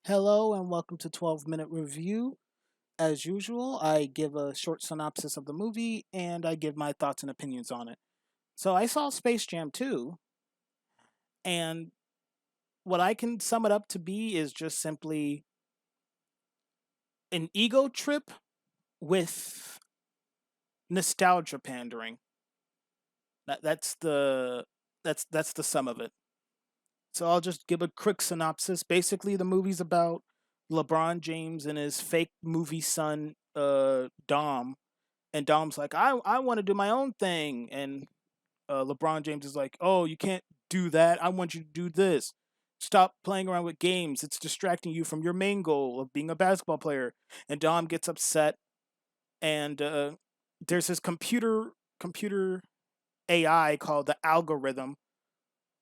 Hello and welcome to 12-Minute Review. As usual, I give a short synopsis of the movie and I give my thoughts and opinions on it. So I saw Space Jam 2, and what I can sum it up to be is just simply an ego trip with nostalgia pandering. That's the sum of it. So I'll just give a quick synopsis. Basically, the movie's about LeBron James and his fake movie son, Dom. And Dom's like, I want to do my own thing. And LeBron James is like, oh, you can't do that. I want you to do this. Stop playing around with games. It's distracting you from your main goal of being a basketball player. And Dom gets upset. And there's this computer AI called the algorithm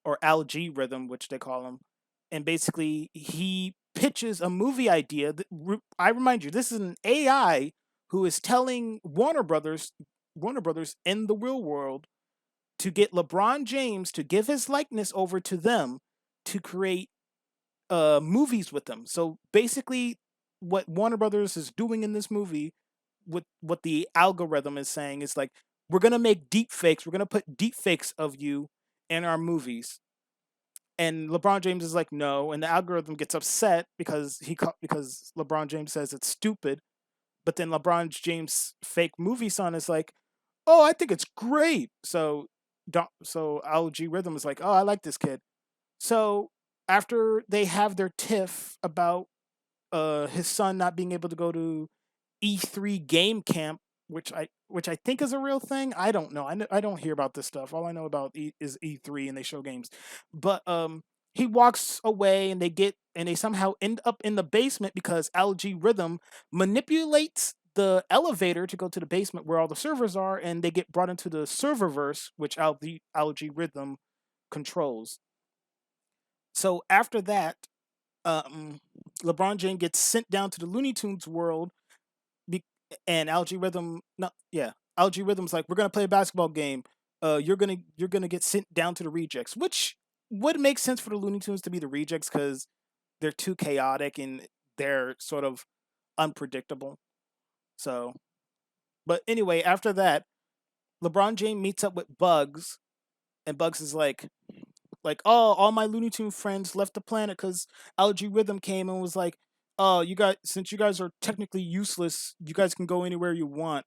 or algorithm, which they call him. And basically, he pitches a movie idea. I remind you, this is an AI who is telling Warner Brothers in the real world to get LeBron James to give his likeness over to them to create movies with them. So basically, what Warner Brothers is doing in this movie, with what the algorithm is saying, is like, we're gonna make deep fakes. We're gonna put deep fakes of you in our movies. And LeBron James is like, no, and the algorithm gets upset because LeBron James says it's stupid. But then LeBron James' fake movie son is like, oh, I think it's great. So LG Rhythm is like, oh, I like this kid. So after they have their tiff about his son not being able to go to E3 game camp, which I think is a real thing. I don't know. I don't hear about this stuff. All I know about is E3 and they show games. But he walks away and they somehow end up in the basement because LG Rhythm manipulates the elevator to go to the basement where all the servers are, and they get brought into the serververse, which LG Rhythm controls. So after that, um, LeBron James gets sent down to the Looney Tunes world, be- and Algae Rhythm, no, yeah, Algae Rhythm's like, we're gonna play a basketball game. You're gonna get sent down to the rejects, which would make sense for the Looney Tunes to be the rejects because they're too chaotic and they're sort of unpredictable. So, but anyway, after that, LeBron James meets up with Bugs, and Bugs is like, oh, all my Looney Tune friends left the planet because Algae Rhythm came and was like, oh, you guys, since you guys are technically useless, you guys can go anywhere you want.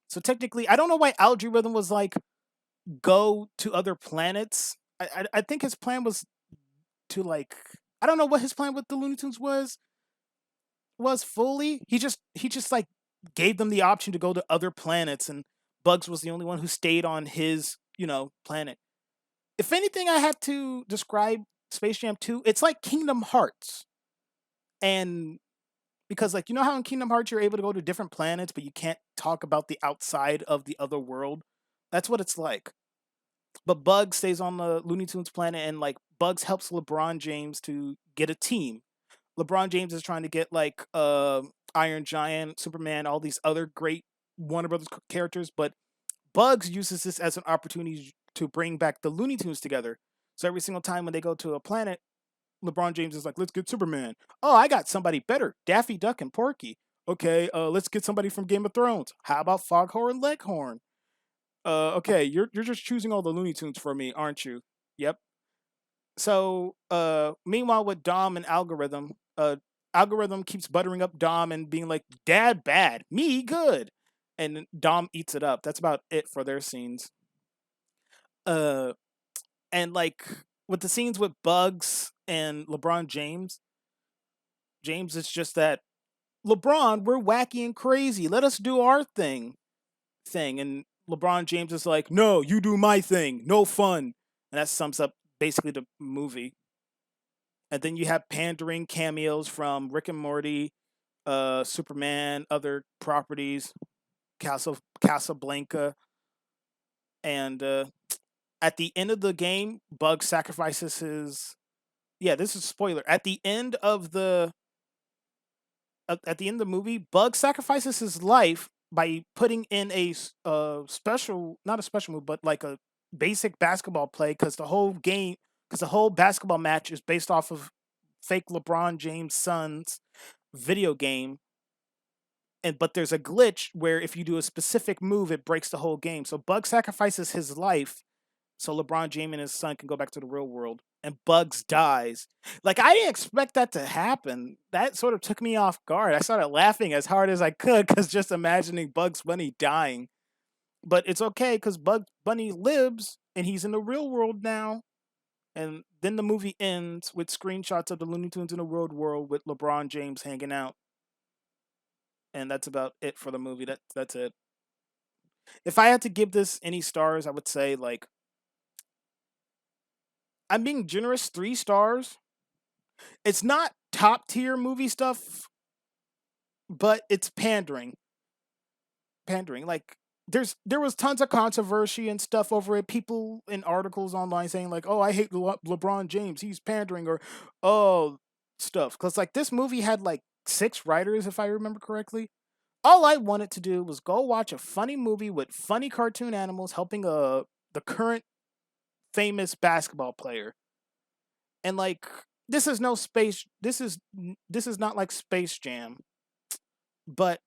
So technically, I don't know why Algae Rhythm was like, go to other planets. I think his plan was to like, I don't know what his plan with the Looney Tunes was fully. He just like gave them the option to go to other planets, and Bugs was the only one who stayed on his planet. If anything, I had to describe Space Jam 2, it's like Kingdom Hearts. And because, like, you know how in Kingdom Hearts you're able to go to different planets, but you can't talk about the outside of the other world? That's what it's like. But Bugs stays on the Looney Tunes planet, and, like, Bugs helps LeBron James to get a team. LeBron James is trying to get, like, Iron Giant, Superman, all these other great Warner Brothers characters, but Bugs uses this as an opportunity to bring back the Looney Tunes together. So every single time when they go to a planet, LeBron James is like, let's get Superman. Oh, I got somebody better. Daffy Duck and Porky. Okay, let's get somebody from Game of Thrones. How about Foghorn Leghorn? Okay, you're just choosing all the Looney Tunes for me, aren't you? Yep. So, meanwhile with Dom and Algorithm keeps buttering up Dom and being like, Dad bad, me good. And Dom eats it up. That's about it for their scenes. Uh and like with the scenes with Bugs and LeBron James is just that, LeBron, we're wacky and crazy. Let us do our thing. And LeBron James is like, no, you do my thing. No fun. And that sums up basically the movie. And then you have pandering cameos from Rick and Morty, Superman, other properties, Casablanca, and at the end of the game, Bug sacrifices his. Yeah, this is a spoiler. At the end of the movie, Bug sacrifices his life by putting in a special, not a special move, but like a basic basketball play, because the whole basketball match is based off of fake LeBron James son's video game, and but there's a glitch where if you do a specific move, it breaks the whole game. So Bug sacrifices his life so LeBron James and his son can go back to the real world. And Bugs dies. Like I didn't expect that to happen. That sort of took me off guard. I started laughing as hard as I could because just imagining Bugs Bunny dying. But it's okay because Bugs Bunny lives and he's in the real world now. And then the movie ends with screenshots of the Looney Tunes in the real world with LeBron James hanging out. And that's about it for the movie. That's it. If I had to give this any stars, I would say like I'm being generous, 3 stars. It's not top tier movie stuff, but it's pandering. Pandering. Like there was tons of controversy and stuff over it. People in articles online saying like, "Oh, I hate LeBron James. He's pandering," or "Oh, stuff." Because like this movie had like 6 writers, if I remember correctly. All I wanted to do was go watch a funny movie with funny cartoon animals helping the current famous basketball player. And like this is no space this is not like Space Jam. But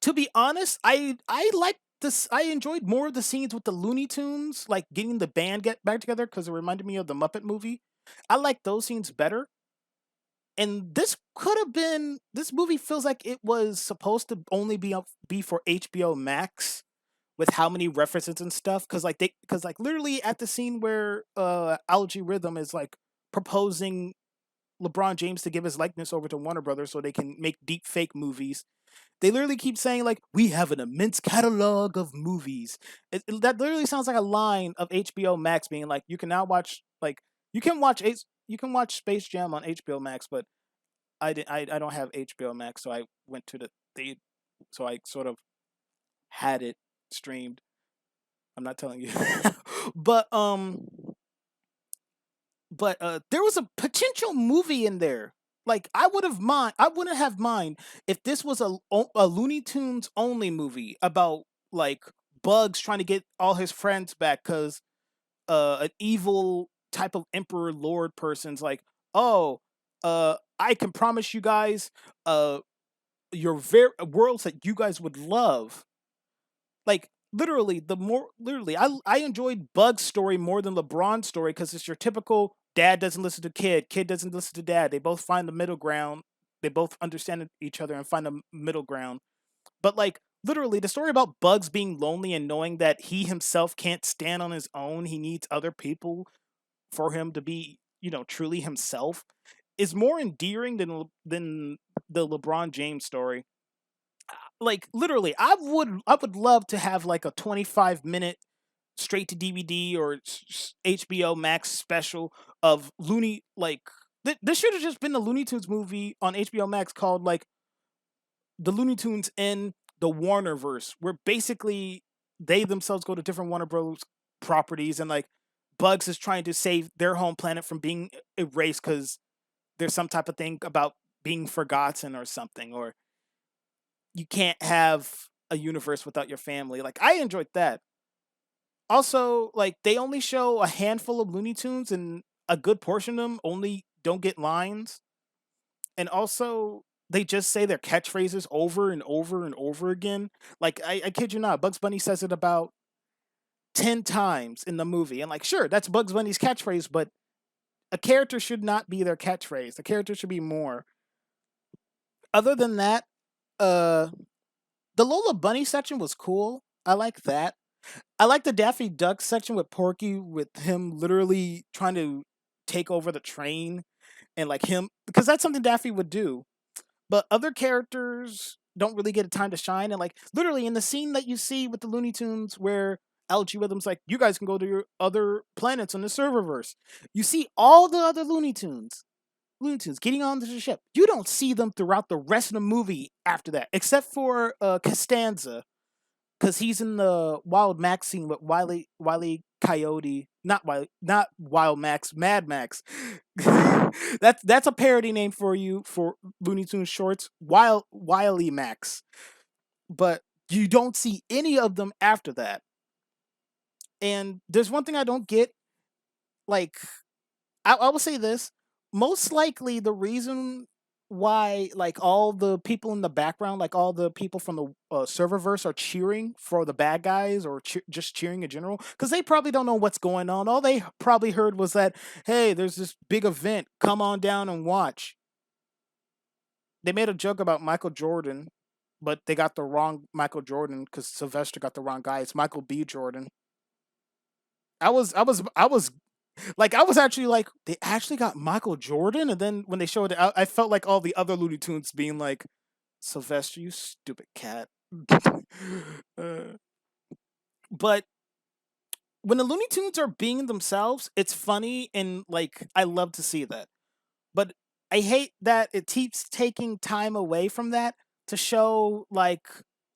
to be honest, I like this. I enjoyed more of the scenes with the Looney Tunes, like getting the band get back together because it reminded me of the Muppet movie. I like those scenes better. And this could have been this movie feels like it was supposed to only be for HBO Max with how many references and stuff because like literally at the scene where Algae Rhythm is like proposing LeBron James to give his likeness over to Warner Brothers so they can make deep fake movies. They literally keep saying like we have an immense catalog of movies. That literally sounds like a line of HBO Max being like you can now watch like you can watch you can watch Space Jam on HBO Max, but I don't have HBO Max, so I went to the so I sort of had it streamed. I'm not telling you, but there was a potential movie in there. Like I wouldn't have mind if this was a Looney Tunes only movie about like Bugs trying to get all his friends back because an evil type of emperor lord person's like, oh, I can promise you guys, your very worlds that you guys would love. Like literally, I enjoyed Bug's story more than LeBron's story because it's your typical dad doesn't listen to kid doesn't listen to dad. They both find the middle ground. They both understand each other and find a middle ground. But like literally, the story about Bugs being lonely and knowing that he himself can't stand on his own, he needs other people for him to be, truly himself, is more endearing than the LeBron James story. Like literally, I would love to have like a 25-minute straight to DVD or HBO Max special of Looney like this should have just been the Looney Tunes movie on HBO Max called like the Looney Tunes in the Warnerverse, where basically they themselves go to different Warner Bros. Properties and like Bugs is trying to save their home planet from being erased because there's some type of thing about being forgotten or something, or you can't have a universe without your family. Like I enjoyed that. Also, like they only show a handful of Looney Tunes and a good portion of them only don't get lines. And also they just say their catchphrases over and over and over again. Like I kid you not, Bugs Bunny says it about 10 times in the movie. And like sure, that's Bugs Bunny's catchphrase, but a character should not be their catchphrase. The character should be more. Other than that, uh the Lola Bunny section was cool. I like that. I like the Daffy Duck section with Porky, with him literally trying to take over the train and like him because that's something Daffy would do. But other characters don't really get a time to shine. And like literally in the scene that you see with the Looney Tunes where LG Rhythm's like, you guys can go to your other planets in the serververse. You see all the other Looney Tunes getting onto the ship. You don't see them throughout the rest of the movie after that, except for Costanza, because he's in the Wild Max scene with Coyote, not Wild Max, Mad Max. That's a parody name for you for Looney Tunes shorts, Wily Max. But you don't see any of them after that. And there's one thing I don't get. Like, I will say this: most likely the reason why like all the people in the background, like all the people from the serververse are cheering for the bad guys or just cheering in general, because they probably don't know what's going on. All they probably heard was that, hey, there's this big event, come on down and watch. They made a joke about Michael Jordan, but they got the wrong Michael Jordan because Sylvester got the wrong guy. It's Michael B. Jordan. I was like, I was actually like, they actually got Michael Jordan, and then when they showed it, I felt like all the other Looney Tunes being like, Sylvester, you stupid cat. Uh, but when the Looney Tunes are being themselves, it's funny and like I love to see that. But I hate that it keeps taking time away from that to show like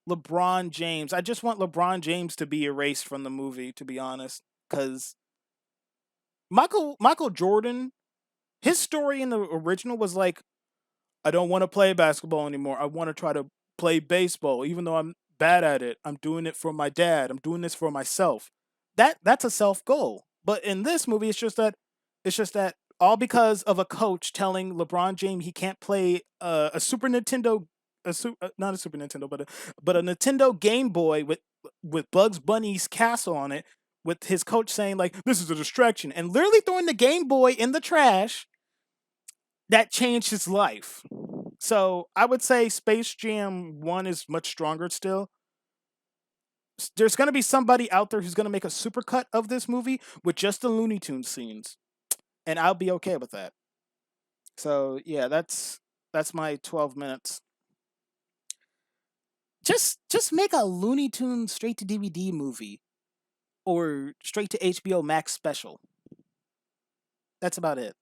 LeBron James. I just want LeBron James to be erased from the movie, to be honest, because Michael Jordan, his story in the original was like, I don't want to play basketball anymore. I want to try to play baseball, even though I'm bad at it. I'm doing it for my dad. I'm doing this for myself. That's a self goal. But in this movie, it's just that all because of a coach telling LeBron James he can't play a Super Nintendo, not a Super Nintendo, but a Nintendo Game Boy with Bugs Bunny's castle on it, with his coach saying like this is a distraction and literally throwing the Game Boy in the trash. That changed his life. So I would say Space Jam 1 is much stronger still. There's going to be somebody out there who's going to make a supercut of this movie with just the Looney Tunes scenes, and I'll be okay with that. So yeah, that's my 12 minutes. Just make a Looney Tunes straight to DVD movie or straight to HBO Max special. That's about it.